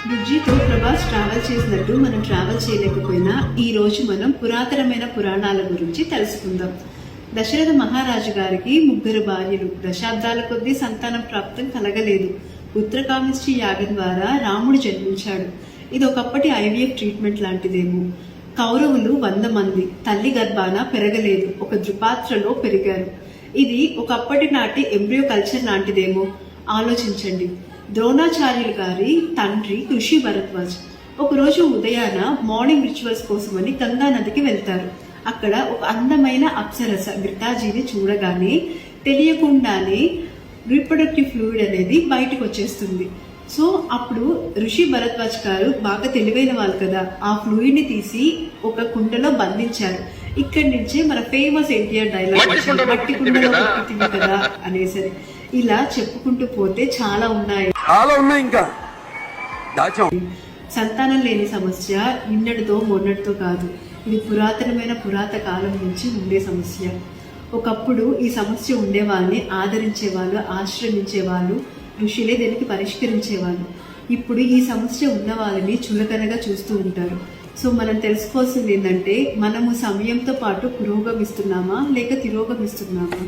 బుజ్జితో Prabhas travel చేసినట్టు మనం travel చేయలేకపోయినా ఈ రోజు మనం పురాతనమైన పురాణాల గురించి తెలుసుకుందాం. దశరథ మహారాజు గారికి 3 భార్యలు, దశాబ్దాల కొద్దీ సంతానం ప్రాప్తం కలగలేదు. పుత్రకామిష్టి యాగం ద్వారా రాముడు జన్మించాడు. ఇది ఒకప్పటి IVF ట్రీట్మెంట్ లాంటిదేమో. కౌరవులు 100 మంది, తల్లి గర్భాన పెరగలేదు, ఒక ద్రుపాత్రలో పెరిగారు. ఇది ఒకప్పటి నాటి ఎంబ్రియో కల్చర్ లాంటిదేమో. ఆలోచించండి. ద్రోణాచార్యులు గారి తండ్రి ఋషి భరద్వాజ్ ఒకరోజు ఉదయాన మార్నింగ్ రిచువల్స్ కోసమని గంగా నదికి వెళ్తారు. అక్కడ ఒక అందమైన అప్సరస గితాజీని చూడగానే తెలియకుండానే రీప్రొడక్టివ్ ఫ్లూయిడ్ అనేది బయటకు వచ్చేస్తుంది. సో అప్పుడు ఋషి భరద్వాజ్ గారు బాగా తెలివైన వాళ్ళు కదా, ఆ ఫ్లూయిడ్ ని తీసి ఒక కుండలో బంధించారు. ఇక్కడి నుంచే మన ఫేమస్ ఎన్టీఆర్ డైలాగ్ మట్టి కుండలో తిని కదా అనేసరి. ఇలా చెప్పుకుంటూ పోతే చాలా ఉన్నాయి. ఇంకా సంతానం లేని సమస్య నిన్నటితో మొన్నటితో కాదు, ఇది పురాతనమైన కాలం నుంచి ఉండే సమస్య. ఒకప్పుడు ఈ సమస్య ఉండే వాళ్ళని ఆదరించేవాళ్ళు, ఆశ్రమించేవాళ్ళు, ఋషులే దీనికి పరిష్కరించేవాళ్ళు. ఇప్పుడు ఈ సమస్య ఉన్న వాళ్ళని చులకనగా చూస్తూ ఉంటారు. సో మనం తెలుసుకోవాల్సింది ఏంటంటే, మనము సమయంతో పాటు పురోగమిస్తున్నామా లేక తిరోగమిస్తున్నామా?